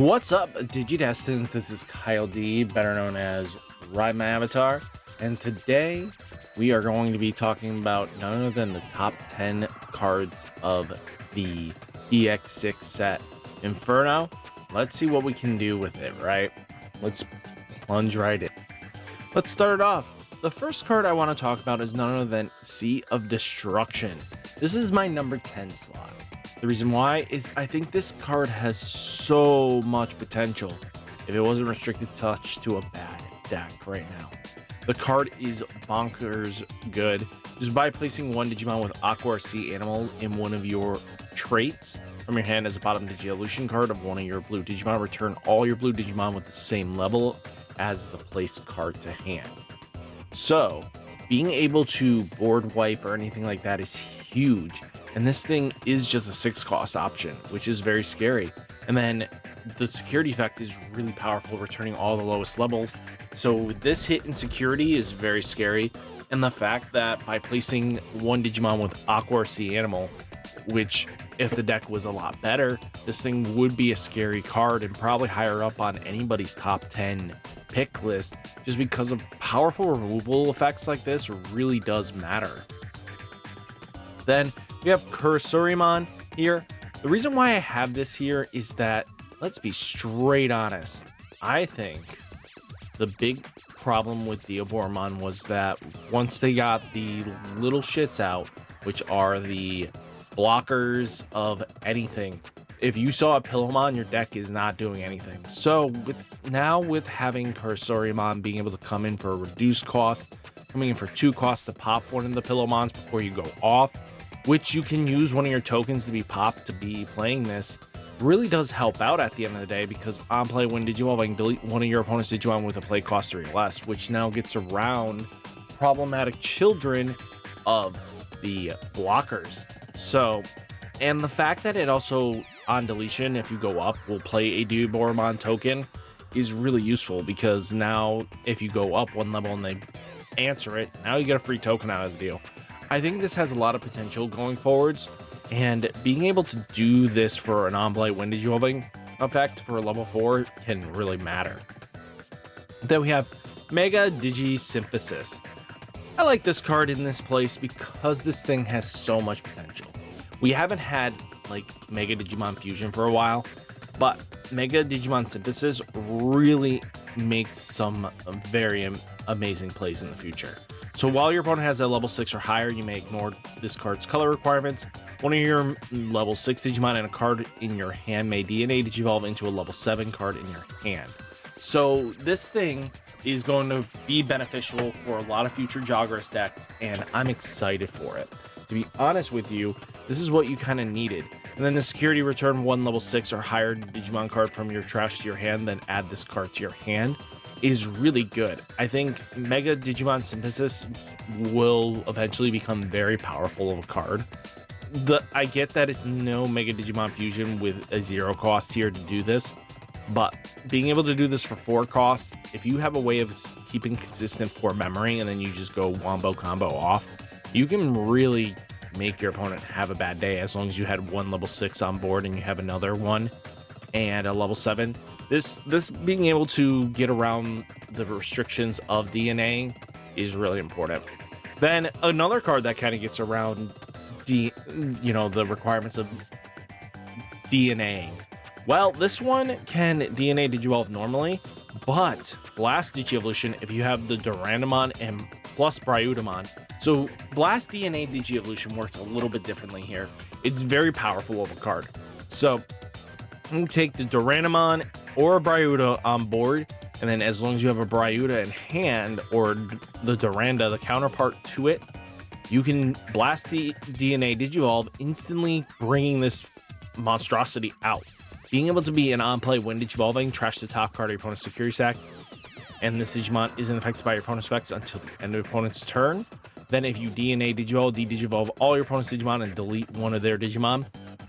What's up, Digidestins? This is Kyle D, better known as RideMyAvatar, and today we are going to be talking about none other than the top 10 cards of the Ex-06 set, Inferno. Let's see what we can do with it, right? Let's plunge right in. Let's start it off. The first card I want to talk about is none other than Sea of Destruction. This is my number 10 slot. The reason why is I think this card has so much potential if it wasn't restricted touch to a bad deck right now. The card is bonkers good. Just by placing one Digimon with Aqua or Sea Animal in one of your traits from your hand as a bottom Digi-Evolution card of one of your blue Digimon, return all your blue Digimon with the same level as the placed card to hand. So being able to board wipe or anything like that is huge. And this thing is just a 6-cost option, which is very scary. And then the security effect is really powerful, returning all the lowest levels. So this hit in security is very scary. And the fact that by placing one Digimon with Aqua or Sea Animal, which if the deck was a lot better, this thing would be a scary card and probably higher up on anybody's top 10 pick list, just because of powerful removal effects like this really does matter. Then we have Cursorimon here. The reason why I have this here is that, let's be straight honest, I think the big problem with Deobormon was that once they got the little shits out, which are the blockers of anything, if you saw a Pillowmon, your deck is not doing anything. So with having Cursorimon being able to come in for a reduced cost, coming in for 2 costs to pop one of the Pillowmons before you go off, which you can use one of your tokens to be popped to be playing this, really does help out at the end of the day, because on play when Digivolving, delete one of your opponent's Digimon with a play cost 3 or less, which now gets around problematic children of the blockers. So, and the fact that it also on deletion, if you go up, will play a Deobormon token is really useful, because now if you go up one level and they answer it, now you get a free token out of the deal. I think this has a lot of potential going forwards, and being able to do this for an on-play when Digivolving effect for level 4 can really matter. Then we have Mega Digi-Synthesis. I like this card in this place because this thing has so much potential. We haven't had like Mega Digimon Fusion for a while, but Mega Digimon Synthesis really makes some very amazing plays in the future. So while your opponent has a level 6 or higher, you may ignore this card's color requirements. One of your level 6 Digimon and a card in your hand may DNA Digivolve into a level 7 card in your hand. So this thing is going to be beneficial for a lot of future Joggerous decks, and I'm excited for it. To be honest with you, this is what you kind of needed. And then the security, return one level 6 or higher Digimon card from your trash to your hand, then add this card to your hand, is really good. I think Mega Digimon Synthesis will eventually become very powerful of a card. I get that it's no Mega Digimon Fusion with a 0 cost here to do this, but being able to do this for 4 costs, if you have a way of keeping consistent 4 memory and then you just go wombo combo off, you can really make your opponent have a bad day, as long as you had one level 6 on board and you have another one and a level 7. This being able to get around the restrictions of DNA is really important. Then another card that kind of gets around the requirements of DNA. Well, this one can DNA Digivolve normally, but Blast Digi-Evolution if you have the Durandamon and plus Bryutamon. So Blast DNA Digi-Evolution works a little bit differently here. It's very powerful of a card. So you take the Durandamon or a Bryuta on board, and then as long as you have a Bryuta in hand or the Duranda, the counterpart to it, you can blast the DNA Digivolve, instantly bringing this monstrosity out. Being able to be an on-play when Digivolving, trash the top card of your opponent's security stack, and this Digimon isn't affected by your opponent's effects until the end of your opponent's turn. Then if you DNA Digivolve, de-Digivolve all your opponent's Digimon and delete one of their Digimon.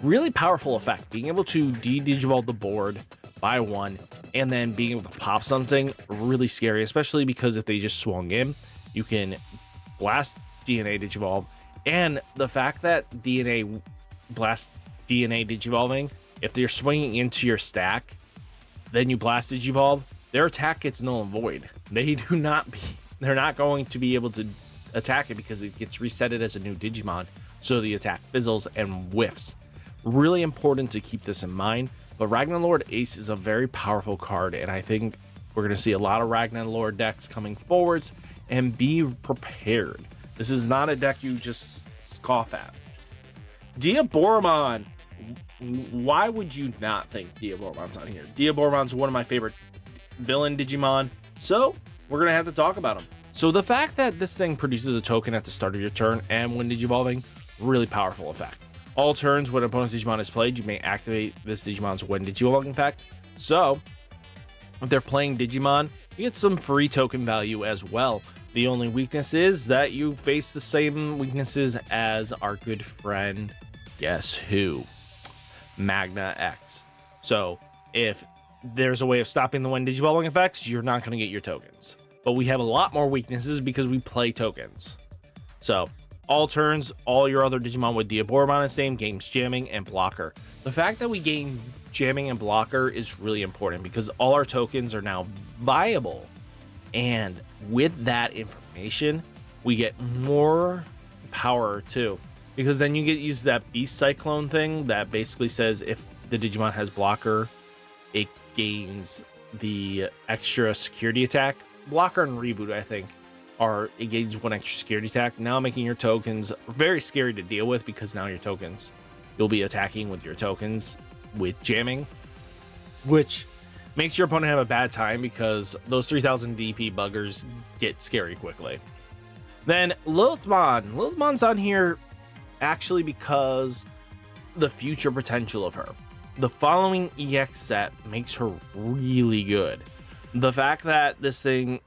Really powerful effect. Being able to de-Digivolve the board by 1 and then being able to pop something, really scary, especially because if they just swung in, you can blast DNA Digivolve. And the fact that blast DNA Digivolving, if they're swinging into your stack, then you blast Digivolve, their attack gets null and void. They're not going to be able to attack it because it gets resetted as a new Digimon, so the attack fizzles and whiffs. Really important to keep this in mind, but Ragnar Lord Ace is a very powerful card, and I think we're going to see a lot of Ragnar Lord decks coming forwards, and be prepared. This is not a deck you just scoff at. Diaboromon. Why would you not think Diaboromon's on here? Diaboromon's one of my favorite villain Digimon, so we're going to have to talk about him. So the fact that this thing produces a token at the start of your turn and when Digivolving, really powerful effect. All turns when an opponent's Digimon is played, you may activate this Digimon's when Digivolving effect. So if they're playing Digimon, you get some free token value as well. The only weakness is that you face the same weaknesses as our good friend, guess who? Magna X. So if there's a way of stopping the when Digivolving effects, you're not going to get your tokens. But we have a lot more weaknesses because we play tokens. So all turns, all your other Digimon with Diaboromon its name gains jamming and blocker. The fact that we gain jamming and blocker is really important because all our tokens are now viable. And with that information, we get more power too. Because then you get used to that Beast Cyclone thing that basically says if the Digimon has blocker, it gains the extra security attack. Blocker and Reboot, I think, it gains one extra security attack, now making your tokens very scary to deal with because now your tokens, you'll be attacking with your tokens with jamming, which makes your opponent have a bad time because those 3000 DP buggers get scary quickly. Then Lilithmon. Lilithmon's on here actually because the future potential of her. The following EX set makes her really good. The fact that this thing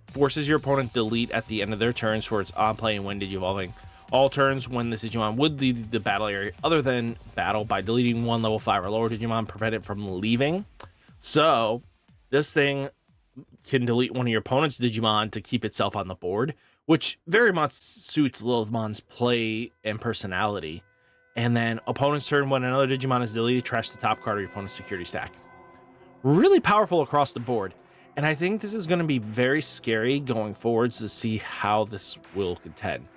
forces your opponent to delete at the end of their turns for its on play and when Digivolving. All turns when this Digimon would leave the battle area other than battle by deleting one level 5 or lower Digimon, prevent it from leaving. So this thing can delete one of your opponent's Digimon to keep itself on the board, which very much suits Lilithmon's play and personality. And then opponent's turn, when another Digimon is deleted, trash the top card of your opponent's security stack. Really powerful across the board. And I think this is going to be very scary going forwards to see how this will contend.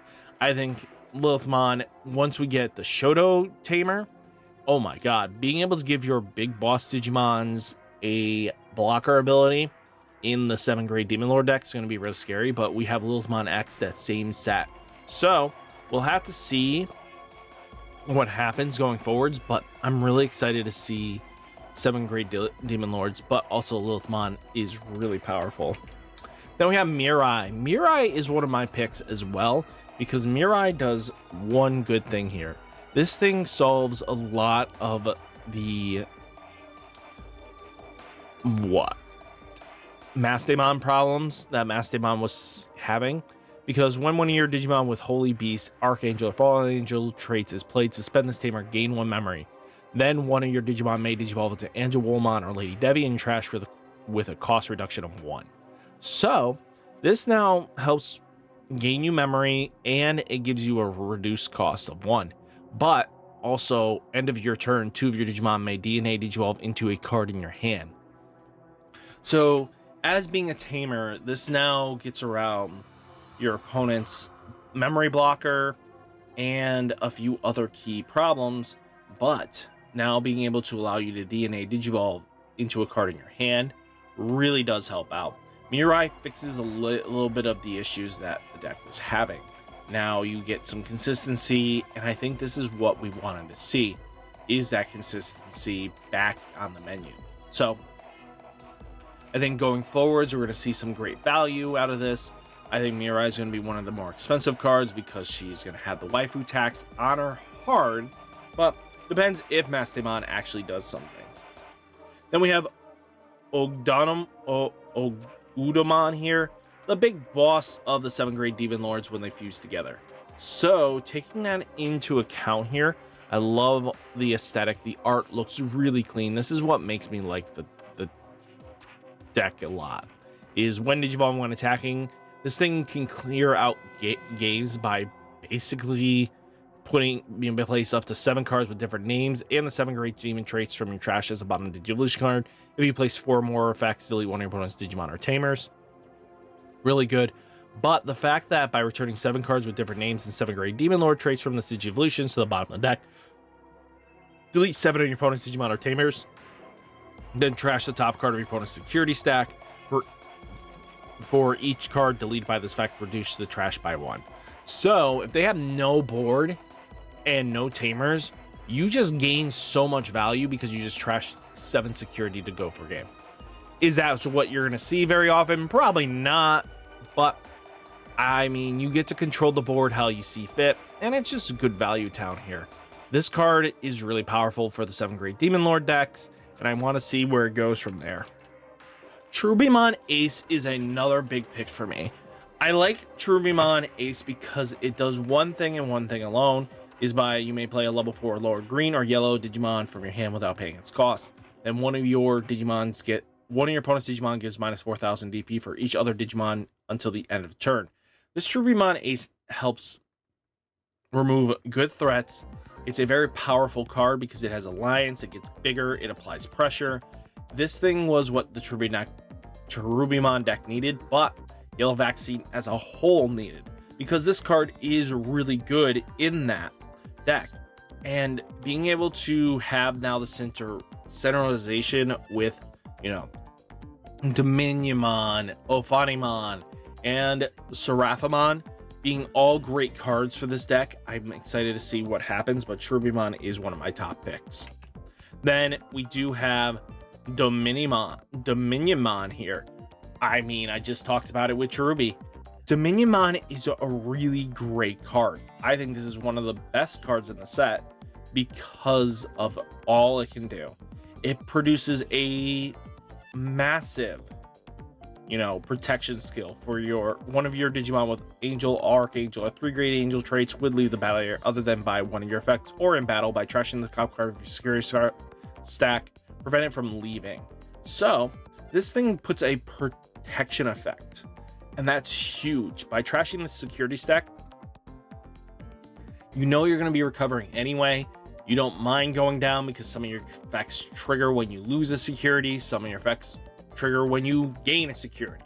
I think Lilithmon, once we get the Shoto Tamer, oh my god, being able to give your big boss Digimons a blocker ability in the 7th grade Demon Lord deck is going to be real scary, but we have Lilithmon X, that same set. So we'll have to see what happens going forwards, but I'm really excited to see 7th grade Demon Lords, but also Lilithmon is really powerful. Then we have Mirai. Mirai is one of my picks as well, because Mirai does one good thing here. This thing solves a lot of the Mastemon problems that Mastemon was having, because when one of your Digimon with Holy Beast, Archangel, or Fallen Angel traits is played, suspend this tamer, gain 1 memory. Then one of your Digimon may Digivolve into Angelwolmon or Lady Devi and trash with a cost reduction of 1. So this now helps gain you memory, and it gives you a reduced cost of 1. But also, end of your turn, 2 of your Digimon may DNA Digivolve into a card in your hand. So as being a tamer, this now gets around your opponent's memory blocker and a few other key problems, but now being able to allow you to DNA Digivolve into a card in your hand really does help out. Mirai fixes a little bit of the issues that the deck was having. Now you get some consistency, and I think this is what we wanted to see, is that consistency back on the menu. So I think going forwards, we're going to see some great value out of this. I think Mirai is going to be one of the more expensive cards because she's going to have the waifu tax on her hard, but depends if Mastemon actually does something. Then we have Udamon here, the big boss of the 7th grade Demon Lords when they fuse together. So taking that into account here, I love the aesthetic. The art looks really clean. This is what makes me like the deck a lot, is when Digivolve, when attacking, this thing can clear out games by basically being placed up to 7 cards with different names and the 7 great demon traits from your trash as a bottom Digivolution card. If you place 4 more effects, delete one of your opponent's Digimon or Tamers. Really good. But the fact that by returning 7 cards with different names and 7 great Demon Lord traits from the Digivolutions to the bottom of the deck, delete 7 of your opponent's Digimon or Tamers, then trash the top card of your opponent's security stack. For each card deleted by this effect, reduce the trash by 1. So if they have no board and no Tamers, you just gain so much value because you just trashed 7 security to go for game. Is that what you're going to see very often? Probably not, but I mean, you get to control the board how you see fit, and it's just a good value town here. This card is really powerful for the 7 great Demon Lord decks, and I want to see where it goes from there. Cherubimon Ace is another big pick for me. I like Cherubimon Ace because it does one thing and one thing alone, is by you may play a level 4 lower green or yellow Digimon from your hand without paying its cost. Then one of your opponent's Digimon gives minus 4,000 DP for each other Digimon until the end of the turn. This Cherubimon Ace helps remove good threats. It's a very powerful card because it has alliance, it gets bigger, it applies pressure. This thing was what the Cherubimon deck needed, but Yellow Vaccine as a whole needed, because this card is really good in that deck. And being able to have now the centralization with, Dominionmon, Ophanimon, and Seraphimon being all great cards for this deck, I'm excited to see what happens, but Cherubimon is one of my top picks. Then we do have Dominionmon here. I mean, I just talked about it with Cherubi. Dominionmon is a really great card. I think this is one of the best cards in the set because of all it can do. It produces a massive, protection skill for one of your Digimon with Angel, Archangel, or 3 great Angel traits would leave the battle area other than by one of your effects or in battle by trashing the top card of your security stack, prevent it from leaving. So this thing puts a protection effect, and that's huge. By trashing the security stack, you're going to be recovering anyway. You don't mind going down because some of your effects trigger when you lose a security, some of your effects trigger when you gain a security.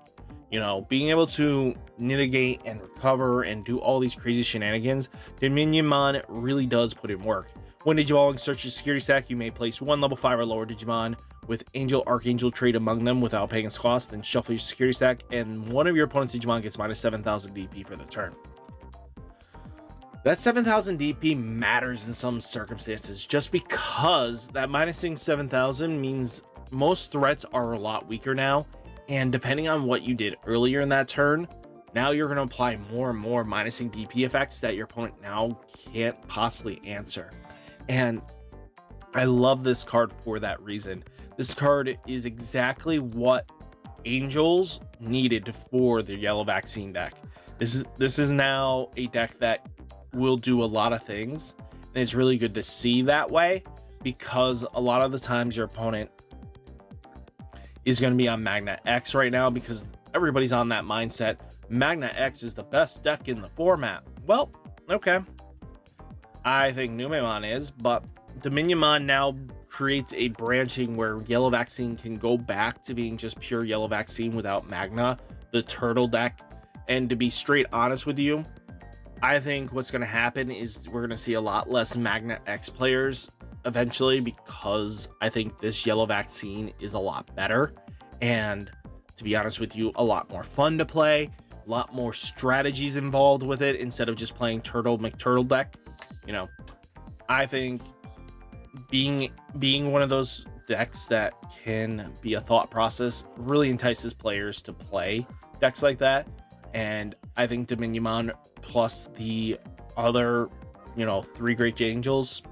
Being able to mitigate and recover and do all these crazy shenanigans, Dominionmon really does put in work. When Digimon search your security stack, you may place 1 level 5 or lower Digimon with Angel, Archangel trait among them without paying its cost, then shuffle your security stack, and one of your opponent's Digimon gets minus 7,000 DP for the turn. That 7,000 DP matters in some circumstances, just because that minusing 7,000 means most threats are a lot weaker now, and depending on what you did earlier in that turn, now you're going to apply more and more minusing DP effects that your opponent now can't possibly answer. And I love this card for that reason. This card is exactly what Angels needed for the Yellow Vaccine deck. This is now a deck that will do a lot of things, and it's really good to see that way, because a lot of the times your opponent is going to be on Magna X right now because everybody's on that mindset. Magna X is the best deck in the format. Well, okay. I think Numemon is, but Dominionmon now creates a branching where Yellow Vaccine can go back to being just pure Yellow Vaccine without Magna, the turtle deck. And to be straight honest with you, I think what's going to happen is we're going to see a lot less Magna X players eventually, because I think this Yellow Vaccine is a lot better, and to be honest with you, a lot more fun to play, a lot more strategies involved with it instead of just playing Turtle McTurtle deck. I think being one of those decks that can be a thought process really entices players to play decks like that. And I think Dominionmon plus the other, 3 great Angels,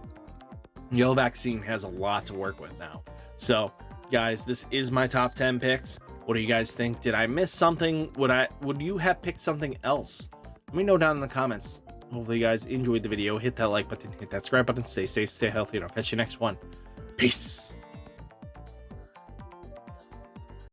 Yellow Vaccine has a lot to work with now. So guys, this is my top 10 picks. What do you guys think? Did I miss something? Would you have picked something else? Let me know down in the comments. Hopefully you guys enjoyed the video. Hit that like button, hit that subscribe button, stay safe, stay healthy, and I'll catch you next one. Peace.